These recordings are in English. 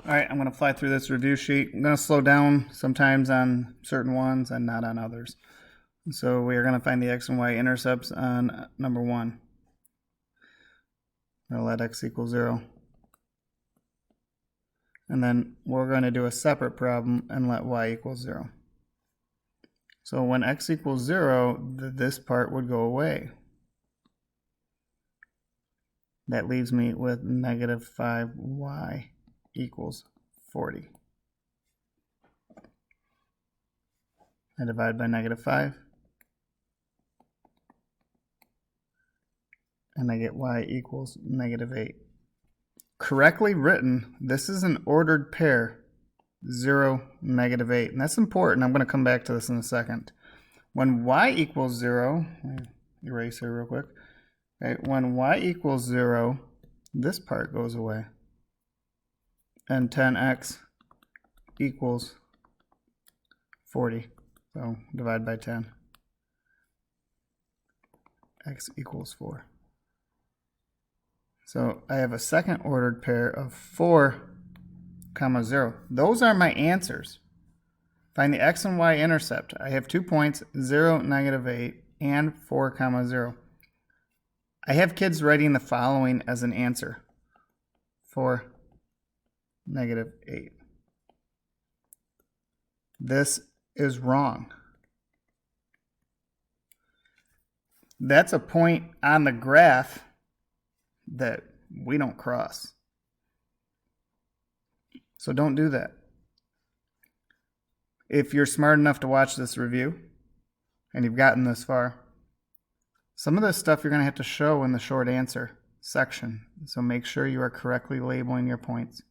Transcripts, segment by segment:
All right, I'm going to fly through this review sheet. I'm going to slow down sometimes on certain ones and not on others. So we are going to find the x and y intercepts on number 1. We'll let x equal 0. And then we're going to do a separate problem and let y equal 0. So when x equals 0, this part would go away. That leaves me with negative 5y equals 40. I divide by negative 5. And I get y equals negative 8. Correctly written, this is an ordered pair, 0, negative 8. And that's important. I'm going to come back to this in a second. When y equals 0, erase here real quick. Okay, when y equals 0, this part goes away. And 10x equals 40. So divide by 10. X equals 4. So I have a second ordered pair of 4, 0. Those are my answers. Find the x and y intercept. I have 2 points, 0, negative 8, and 4, 0. I have kids writing the following as an answer. 4, negative 8. This is wrong. That's a point on the graph that we don't cross. So don't do that. If you're smart enough to watch this review and you've gotten this far, some of this stuff you're going to have to show in the short answer section. So make sure you are correctly labeling your points.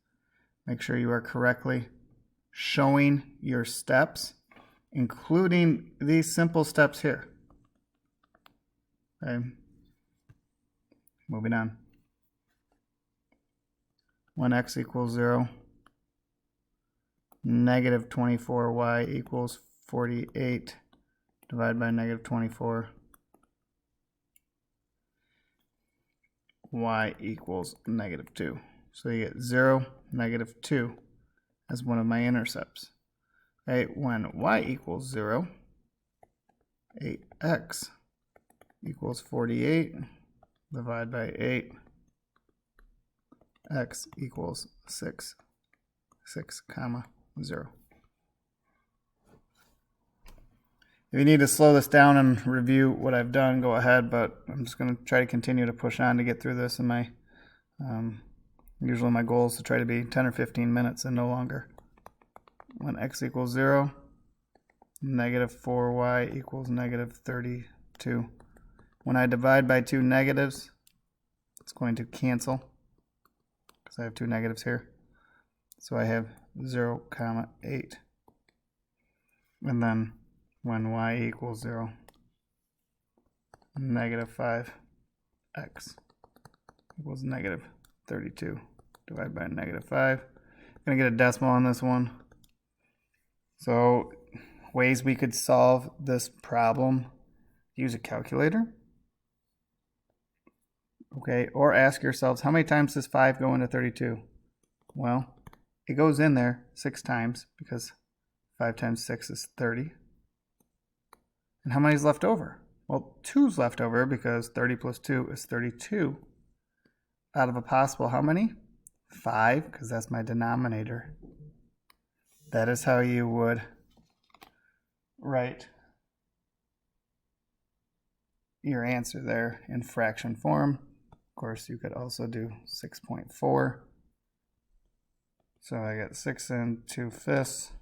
Make sure you are correctly showing your steps, including these simple steps here. Okay. Moving on. When x equals 0, negative 24y equals 48. Divide by negative 24. Y equals negative 2. So you get 0, negative 2 as one of my intercepts. Okay, when y equals 0, 8x equals 48. Divide by 8. X equals 6, 0. If you need to slow this down and review what I've done, go ahead, but I'm just going to try to continue to push on to get through this. And usually my goal is to try to be 10 or 15 minutes and no longer. When x equals 0, negative 4y equals negative 32. When I divide by 2 negatives, it's going to cancel because I have 2 negatives here. So I have 0, 8. And then when y equals 0, negative 5x equals negative 32. Divide by negative 5. I'm going to get a decimal on this one. So ways we could solve this problem: use a calculator. Okay, or ask yourselves, how many times does 5 go into 32? Well, it goes in there 6 times because 5 times 6 is 30. And how many is left over? Well, 2 is left over because 30 plus 2 is 32. Out of a possible how many? 5, because that's my denominator. That is how you would write your answer there in fraction form. Of course, you could also do 6.4. So I got 6 2/5.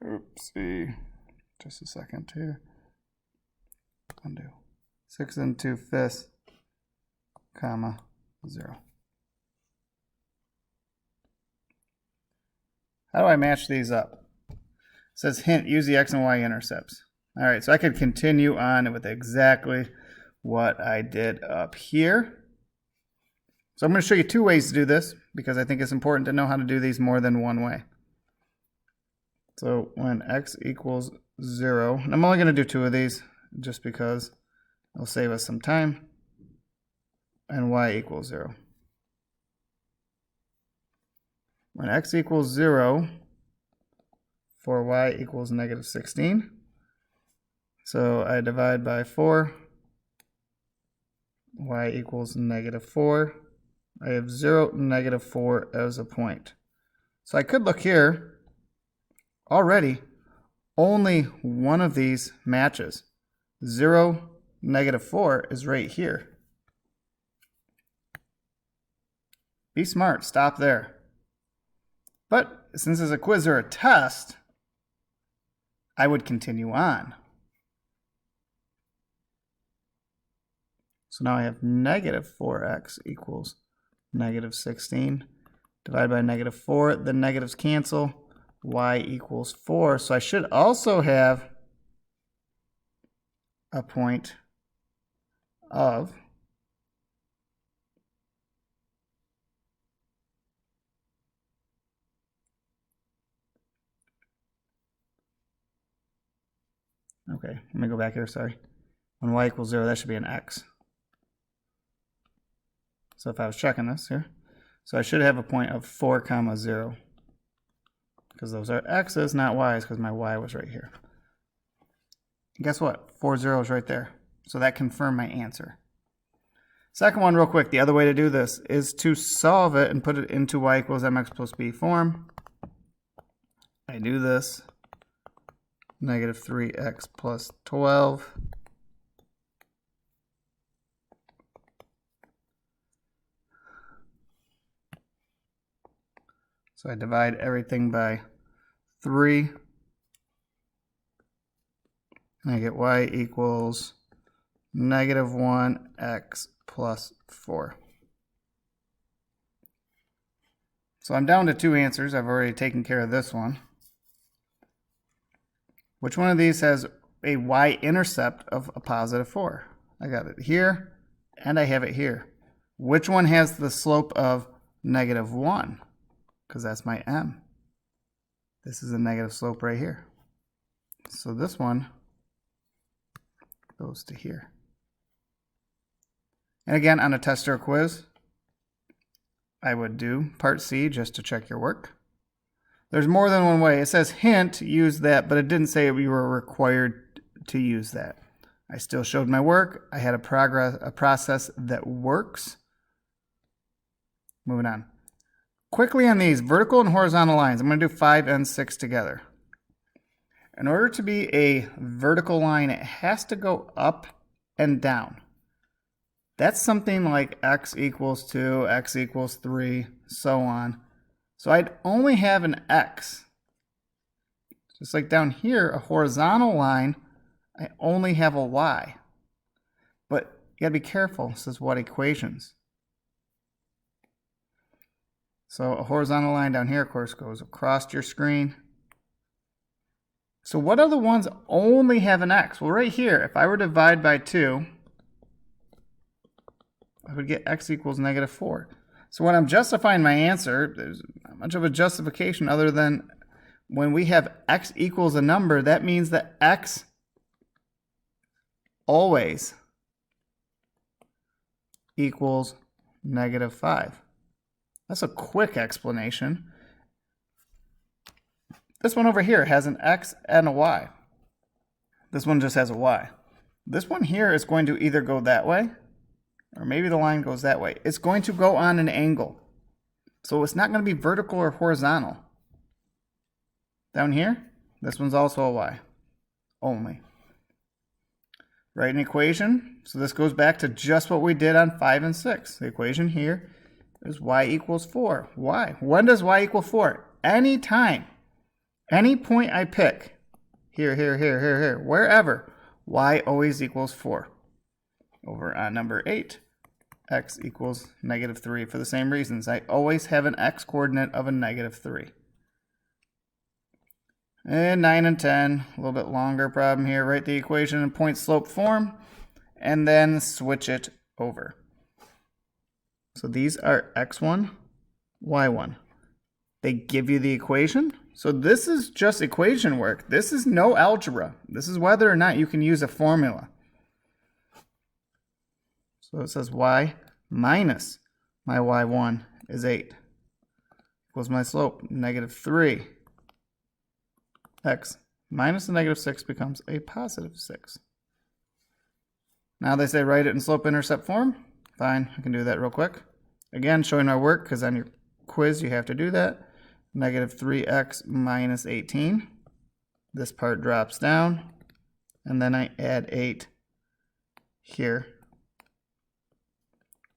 Oopsie. Just a second here. Undo. 6 2/5, 0. How do I match these up? It says hint, use the x and y intercepts. All right, so I could continue on with exactly what I did up here. So I'm going to show you 2 ways to do this because I think it's important to know how to do these more than one way. So when x equals 0, and I'm only going to do 2 of these just because it'll save us some time, and y equals 0. when x equals 0, for y equals negative 16. So I divide by 4, y equals negative 4. I have 0, negative 4 as a point. So I could look here. Already, only one of these matches. 0, negative 4 is right here. Be smart, stop there. But since it's a quiz or a test, I would continue on. So now I have negative 4x equals negative 16. Divided by negative 4, the negatives cancel. Y equals 4. So I should also have a point of okay, let me go back here, sorry. When y equals 0, that should be an x. So if I was checking this here, so I should have a point of 4, 0. Because those are x's, not y's, because my y was right here. And guess what? 4 zeros right there. So that confirmed my answer. Second one, real quick, the other way to do this is to solve it and put it into y equals mx plus b form. I do this. Negative 3x plus 12. So I divide everything by 3. And I get y equals negative 1x plus 4. So I'm down to 2 answers. I've already taken care of this one. Which one of these has a y-intercept of a positive 4? I got it here, and I have it here. Which one has the slope of negative 1? Because that's my m. This is a negative slope right here. So this one goes to here. And again, on a test or a quiz, I would do part C just to check your work. There's more than one way. It says hint, use that, but it didn't say we were required to use that. I still showed my work. I had a process that works. Moving on. Quickly on these vertical and horizontal lines, I'm going to do 5 and 6 together. In order to be a vertical line, it has to go up and down. That's something like x equals 2, x equals 3, so on. So I'd only have an x. Just like down here, a horizontal line, I only have a y. But you gotta be careful. This is what equations. So a horizontal line down here, of course, goes across your screen. So what are the ones that only have an x? Well, right here, if I were to divide by 2, I would get x equals negative 4. So when I'm justifying my answer, there's not much of a justification other than when we have x equals a number, that means that x always equals negative 5. That's a quick explanation. This one over here has an x and a y. This one just has a y. This one here is going to either go that way, or maybe the line goes that way. It's going to go on an angle. So it's not going to be vertical or horizontal. Down here, this one's also a y. Only. Write an equation. So this goes back to just what we did on 5 and 6. The equation here is y equals 4. Why? When does y equal 4? Any time. Any point I pick. Here, wherever. Y always equals 4. Over on number 8, x equals negative 3 for the same reasons. I always have an x coordinate of a negative 3. And 9 and 10, a little bit longer problem here. Write the equation in point slope form and then switch it over. So these are x1, y1. They give you the equation. So this is just equation work. This is no algebra. This is whether or not you can use a formula. So it says y minus my y1 is 8. equals my slope, negative 3. X minus the negative 6 becomes a positive 6. Now they say write it in slope-intercept form. Fine, I can do that real quick. Again, showing my work, because on your quiz you have to do that. Negative 3x minus 18. This part drops down, and then I add 8 here.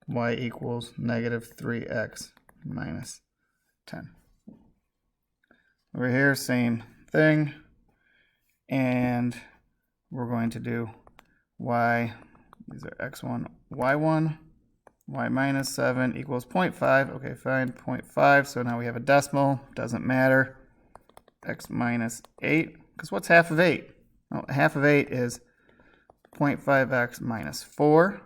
Y equals negative 3x minus 10. Over here, same thing, and we're going to do y, these are x1, y1, y minus 7 equals 0.5. Okay, fine, 0.5. So now we have a decimal, doesn't matter. X minus 8, because what's half of 8? Well, half of 8 is 0.5x minus 4.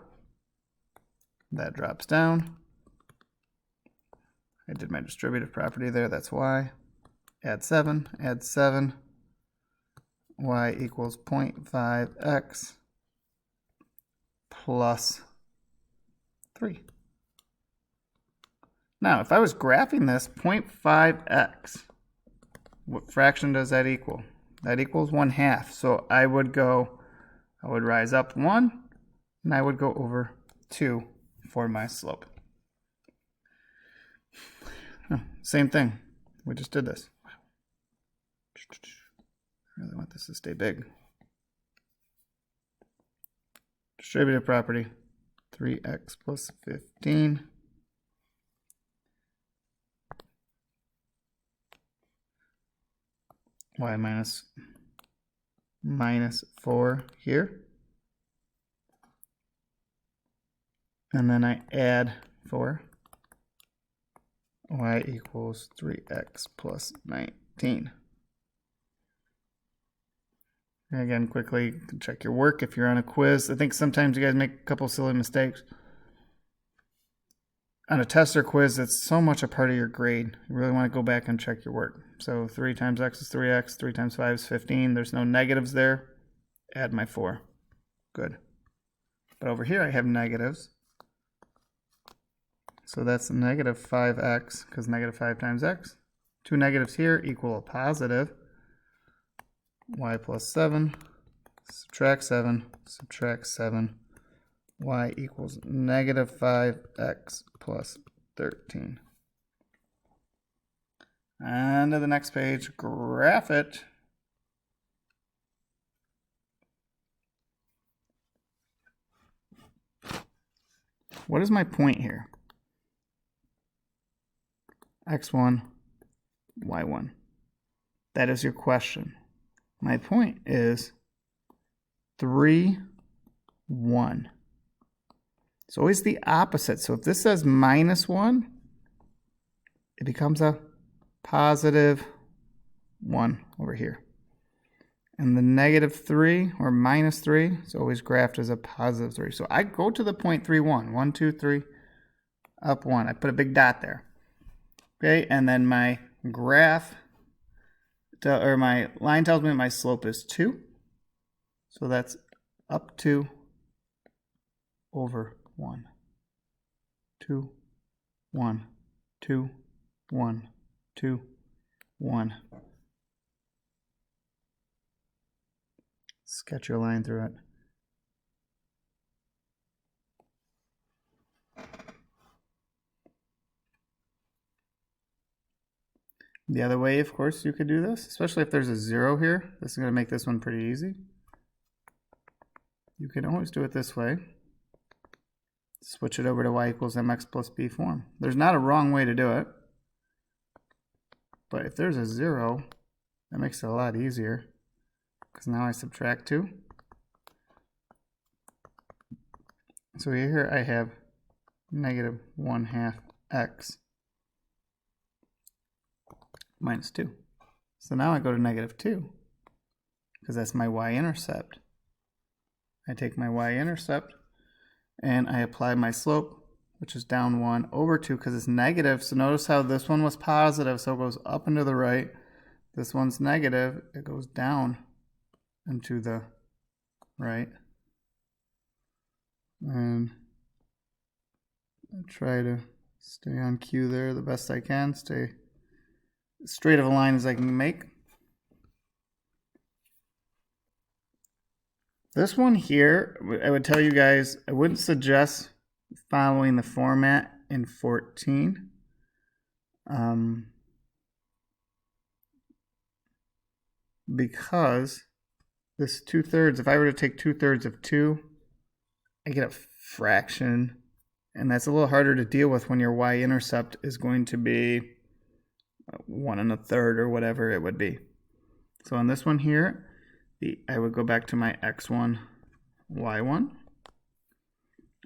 That drops down. I did my distributive property there, that's why. Add 7, y equals 0.5x plus 3. Now, if I was graphing this, 0.5x, what fraction does that equal? That equals 1/2. So I would rise up 1, and I would go over 2 for my slope. Same thing. We just did this. I really want this to stay big. Distributive property, 3x plus 15. Y minus 4 here. And then I add 4. Y equals 3x plus 19. And again, quickly, you can check your work if you're on a quiz. I think sometimes you guys make a couple silly mistakes. On a test or quiz, it's so much a part of your grade. You really want to go back and check your work. So 3 times x is 3x, 3 times 5 is 15. There's no negatives there. Add my 4. Good. But over here I have negatives. So that's negative 5x, because negative 5 times x. 2 negatives here equal a positive. Y plus 7, subtract 7, subtract 7. Y equals negative 5x plus 13. And to the next page, graph it. What is my point here? X1, Y1. That is your question. My point is 3, 1. It's always the opposite. So if this says minus 1, it becomes a positive 1 over here. And the negative 3 or minus 3 is always graphed as a positive 3. So I go to the point 3, 1. 1, 2, 3, up 1. I put a big dot there. Okay, and then my graph, or my line tells me my slope is 2. So that's up 2 over 1. 2, 1, 2, 1, 2, 1. Sketch your line through it. The other way, of course, you could do this, especially if there's a 0 here. This is going to make this one pretty easy. You can always do it this way. Switch it over to y equals mx plus b form. There's not a wrong way to do it. But if there's a 0, that makes it a lot easier. Because now I subtract 2. So here I have negative 1/2 x minus 2. So now I go to negative 2, because that's my y-intercept. I take my y-intercept, and I apply my slope, which is down 1 over 2, because it's negative. So notice how this one was positive, so it goes up and to the right. This one's negative, it goes down and to the right. And I try to stay on cue there the best I can, stay straight of a line as I can make. This one here, I would tell you guys, I wouldn't suggest following the format in 14. Because this 2/3, if I were to take 2/3 of 2, I get a fraction, and that's a little harder to deal with when your y-intercept is going to be 1 1/3 or whatever it would be. So on this one here, I would go back to my x1, y1.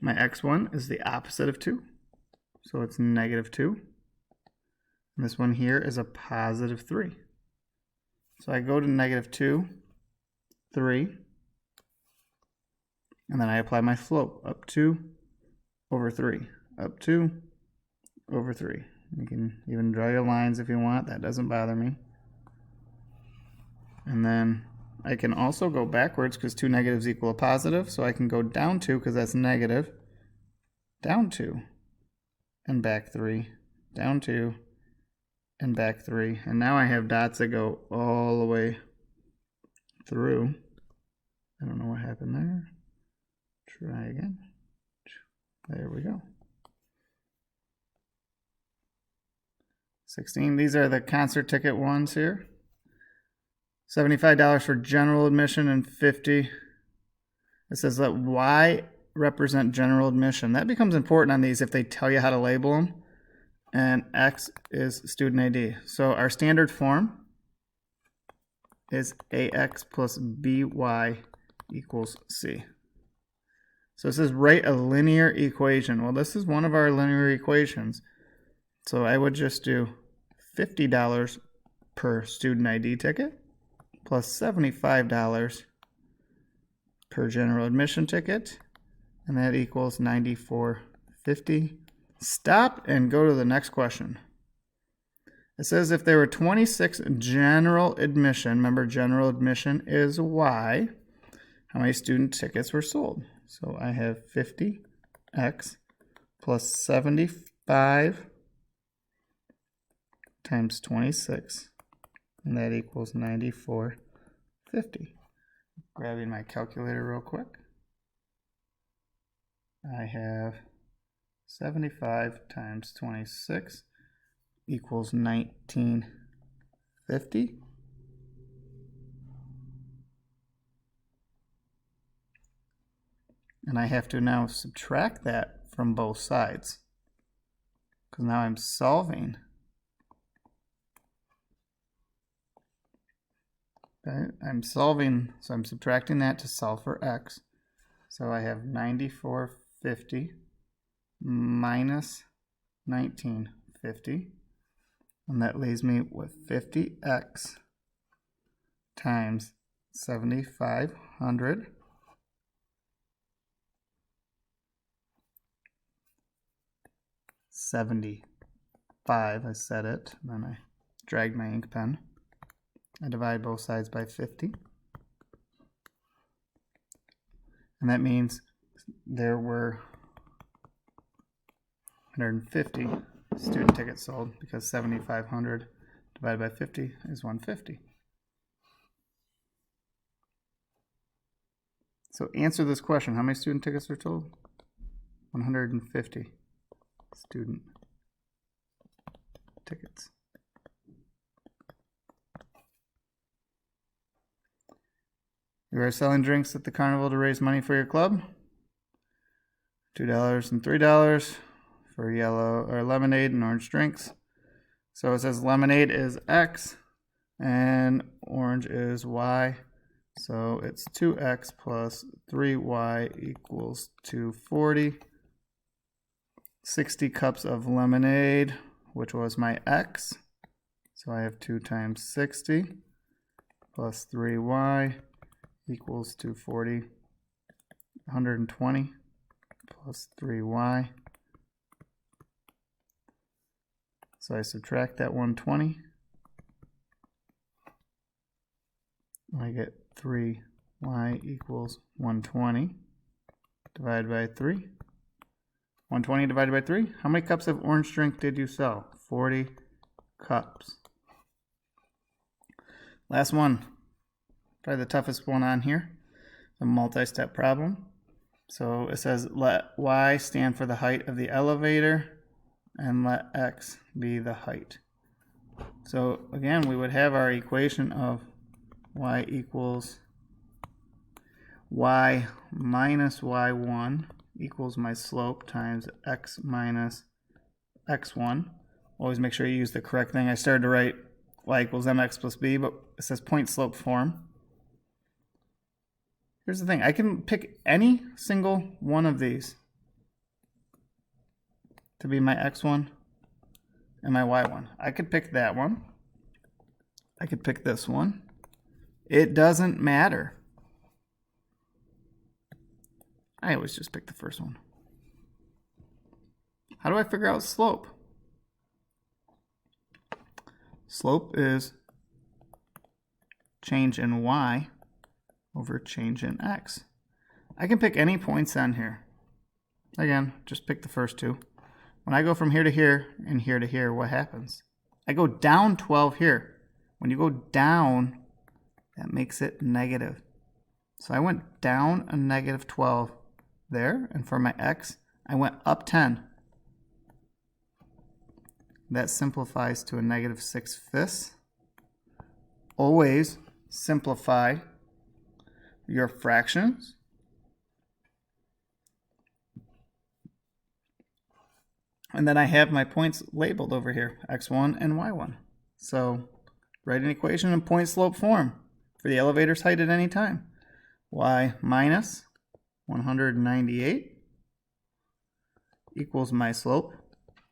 My x1 is the opposite of 2, so it's -2. And this one here is a +3. So I go to -2, 3, and then I apply my slope, up 2 over 3, up 2 over 3. You can even draw your lines if you want, that doesn't bother me. And then I can also go backwards because 2 negatives equal a positive, so I can go down 2 because that's negative, down 2, and back 3, down 2, and back 3. And now I have dots that go all the way through. I don't know what happened there. Try again. There we go. 16. These are the concert ticket ones here. $75 for general admission and $50. It says let Y represent general admission. That becomes important on these if they tell you how to label them. And X is student ID. So our standard form is AX plus BY equals C. So it says write a linear equation. Well, this is one of our linear equations. So I would just do $50 per student ID ticket plus $75 per general admission ticket, and that equals $94.50. Stop and go to the next question. It says if there were 26 general admission, remember general admission is Y, how many student tickets were sold? So I have 50x plus 75 times 26, and that equals $94.50. Grabbing my calculator real quick. I have 75 times 26 equals $19.50. And I have to now subtract that from both sides, because now I'm solving. Okay, I'm solving, so I'm subtracting that to solve for x. So I have $94.50 minus $19.50, and that leaves me with 50x times 7,500 75, I said it, and then I dragged my ink pen. I divide both sides by 50. And that means there were 150 student tickets sold, because 7,500 divided by 50 is 150. So answer this question. How many student tickets are sold? 150 student tickets. You are selling drinks at the carnival to raise money for your club. $2 and $3 for yellow or lemonade and orange drinks. So it says lemonade is X and orange is Y. So it's 2X plus 3Y equals 240. 60 cups of lemonade, which was my X. So I have 2 times 60 plus 3Y equals 240. 120 plus 3Y. So I subtract that 120. I get 3Y equals 120 divided by 3. 120 divided by 3. How many cups of orange drink did you sell? 40 cups. Last one, probably the toughest one on here, a multi-step problem. So it says let y stand for the height of the elevator and let x be the height. So again, we would have our equation of y equals y minus y1 equals my slope times x minus x1. Always make sure you use the correct thing. I started to write y equals mx plus b, but it says point slope form. Here's the thing. I can pick any single one of these to be my x1 and my y1. I could pick that one. I could pick this one. It doesn't matter. I always just pick the first one. How do I figure out slope? Slope is change in y over change in x. I can pick any points on here. Again, just pick the first two. When I go from here to here and here to here, what happens? I go down 12 here. When you go down, that makes it negative. So I went down a negative 12 there, and for my x, I went up 10. That simplifies to a negative 6/5. Always simplify your fractions. And then I have my points labeled over here, x1 and y1. So write an equation in point slope form for the elevator's height at any time. Y minus 198 equals my slope,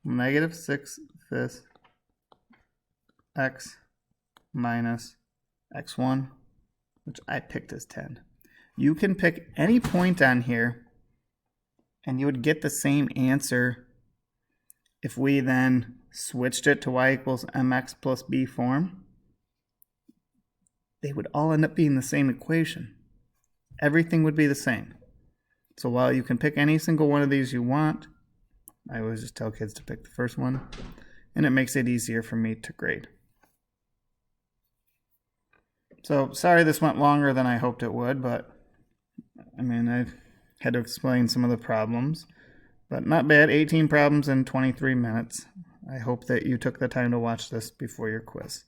negative 6/5 x minus x1, which I picked as 10. You can pick any point on here and you would get the same answer if we then switched it to y equals mx plus b form. They would all end up being the same equation. Everything would be the same. So while you can pick any single one of these you want, I always just tell kids to pick the first one, and it makes it easier for me to grade. So sorry this went longer than I hoped it would, but I mean, I had to explain some of the problems, but not bad. 18 problems in 23 minutes. I hope that you took the time to watch this before your quiz.